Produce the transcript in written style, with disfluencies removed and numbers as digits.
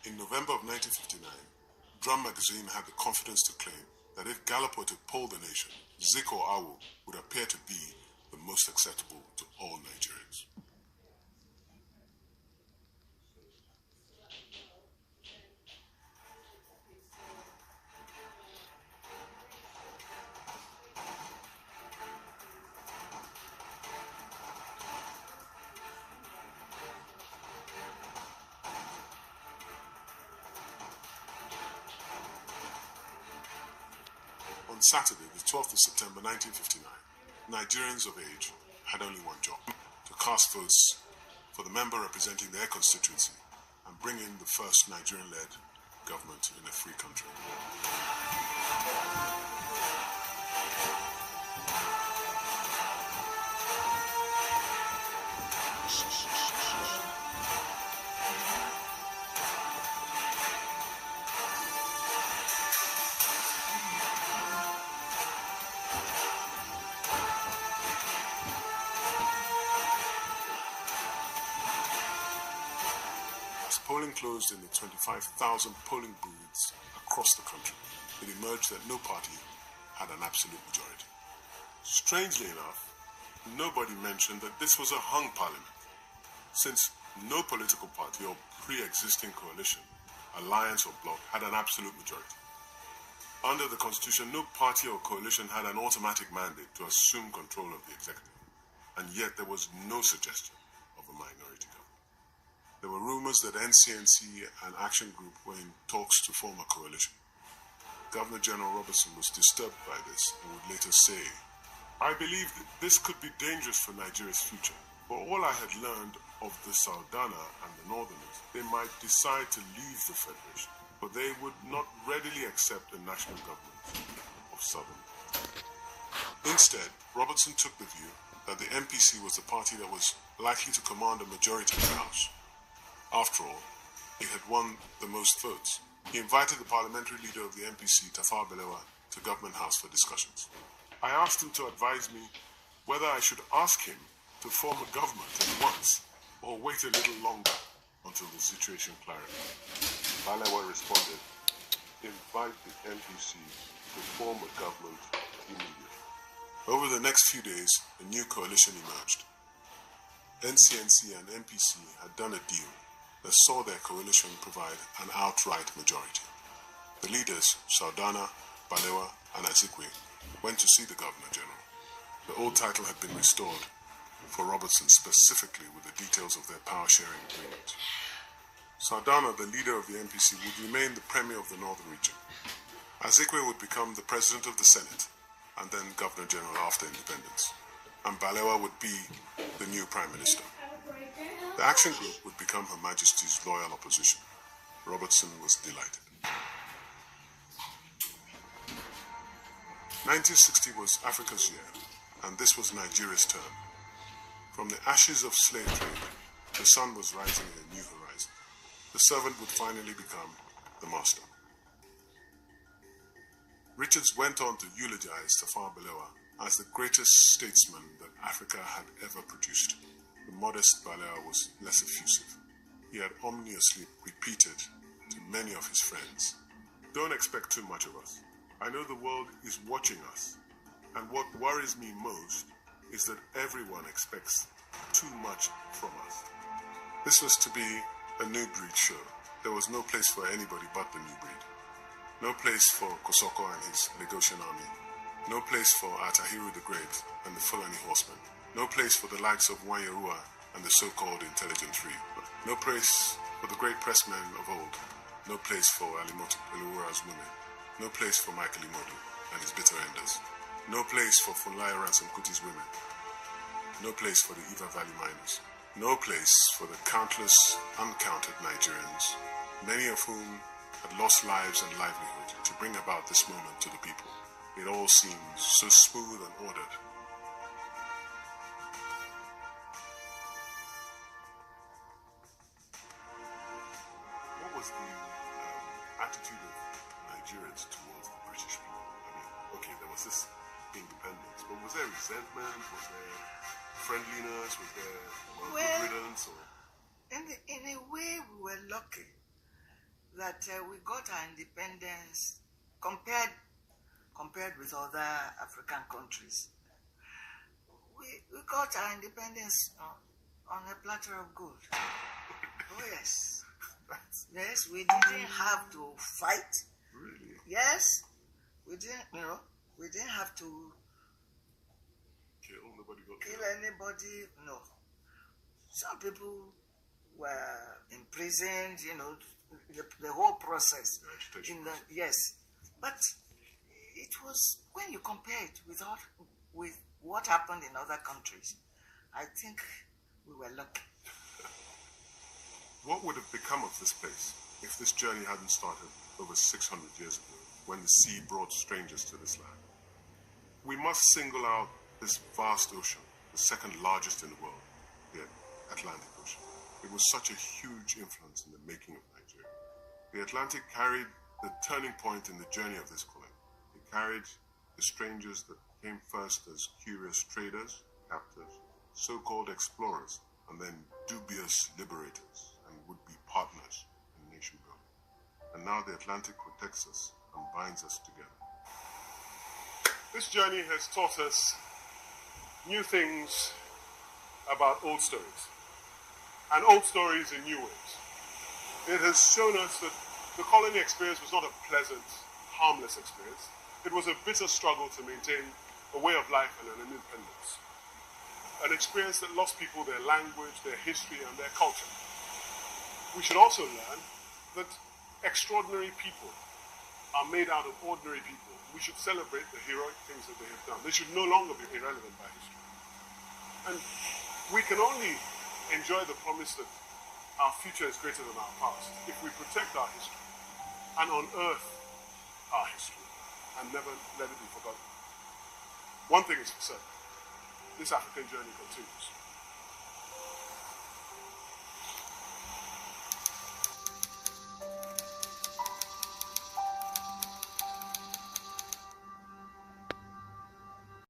In November of 1959, Drum magazine had the confidence to claim that if Gallup were to poll the nation, Zik or Awu would appear to be the most acceptable to all Nigerians. On Saturday, the 12th of September 1959, Nigerians of age had only one job: to cast votes for the member representing their constituency and bring in the first Nigerian-led government in a free country. Polling closed in the 25,000 polling booths across the country. It emerged that no party had an absolute majority. Strangely enough, nobody mentioned that this was a hung parliament, since no political party or pre-existing coalition, alliance or bloc had an absolute majority. Under the Constitution, no party or coalition had an automatic mandate to assume control of the executive, and yet there was no suggestion of a minority government. There were rumors that NCNC and Action Group were in talks to form a coalition. Governor General Robertson was disturbed by this and would later say, "I believe that this could be dangerous for Nigeria's future. For all I had learned of the Saldana and the Northerners, they might decide to leave the Federation, but they would not readily accept a national government of Southern." Instead, Robertson took the view that the MPC was the party that was likely to command a majority in the House. After all, it had won the most votes. He invited the parliamentary leader of the MPC, Tafawa Balewa, to Government House for discussions. I asked him to advise me whether I should ask him to form a government at once or wait a little longer until the situation clarified. Balewa responded, "Invite the MPC to form a government immediately." Over the next few days, a new coalition emerged. NCNC and MPC had done a deal that saw their coalition provide an outright majority. The leaders, Saldana, Balewa, and Azikwe, went to see the Governor General. The old title had been restored for Robertson specifically with the details of their power-sharing agreement. Saldana, the leader of the MPC, would remain the Premier of the Northern region. Azikwe would become the President of the Senate and then Governor General after independence. And Balewa would be the new Prime Minister. The Action Group would become Her Majesty's loyal opposition. Robertson was delighted. 1960 was Africa's year, and this was Nigeria's turn. From the ashes of slave trade, the sun was rising in a new horizon. The servant would finally become the master. Richards went on to eulogize Tafawa Balewa as the greatest statesman that Africa had ever produced. The modest Balewa was less effusive. He had ominously repeated to many of his friends, "Don't expect too much of us. I know the world is watching us, and what worries me most is that everyone expects too much from us." This was to be a new breed show. There was no place for anybody but the new breed. No place for Kosoko and his Lagosian army. No place for Atahiru the Great and the Fulani horsemen. No place for the likes of Wanyarua and the so-called intelligent free. No place for the great pressmen of old. No place for Alimoto Eluura's women. No place for Michael Imodu and his bitter enders. No place for Funlaya Ransom Kuti's women. No place for the Iva Valley miners. No place for the countless, uncounted Nigerians, many of whom had lost lives and livelihood to bring about this moment to the people. It all seemed so smooth and ordered. What was the attitude of Nigerians towards the British people? I mean, okay, there was this independence, but was there resentment? Was there friendliness? Was there good riddance? Or? In a way, we were lucky that we got our independence compared with other African countries. We got our independence on a platter of gold. Oh yes. Yes, we didn't have to fight. Really? Yes, we didn't. We didn't have to kill anybody. No. Some people were imprisoned. The whole process. Yes, but it was, when you compare it with what happened in other countries, I think we were lucky. What would have become of this place if this journey hadn't started over 600 years ago, when the sea brought strangers to this land? We must single out this vast ocean, the second largest in the world, the Atlantic Ocean. It was such a huge influence in the making of Nigeria. The Atlantic carried the turning point in the journey of this colony. It carried the strangers that came first as curious traders, captors, so-called explorers, and then dubious liberators and would-be partners in nation building. And now the Atlantic protects us and binds us together. This journey has taught us new things about old stories, and old stories in new ways. It has shown us that the colony experience was not a pleasant, harmless experience. It was a bitter struggle to maintain a way of life and an independence. An experience that lost people their language, their history, and their culture. We should also learn that extraordinary people are made out of ordinary people. We should celebrate the heroic things that they have done. They should no longer be irrelevant by history. And we can only enjoy the promise that our future is greater than our past if we protect our history and unearth our history and never let it be forgotten. One thing is for certain, this African journey continues.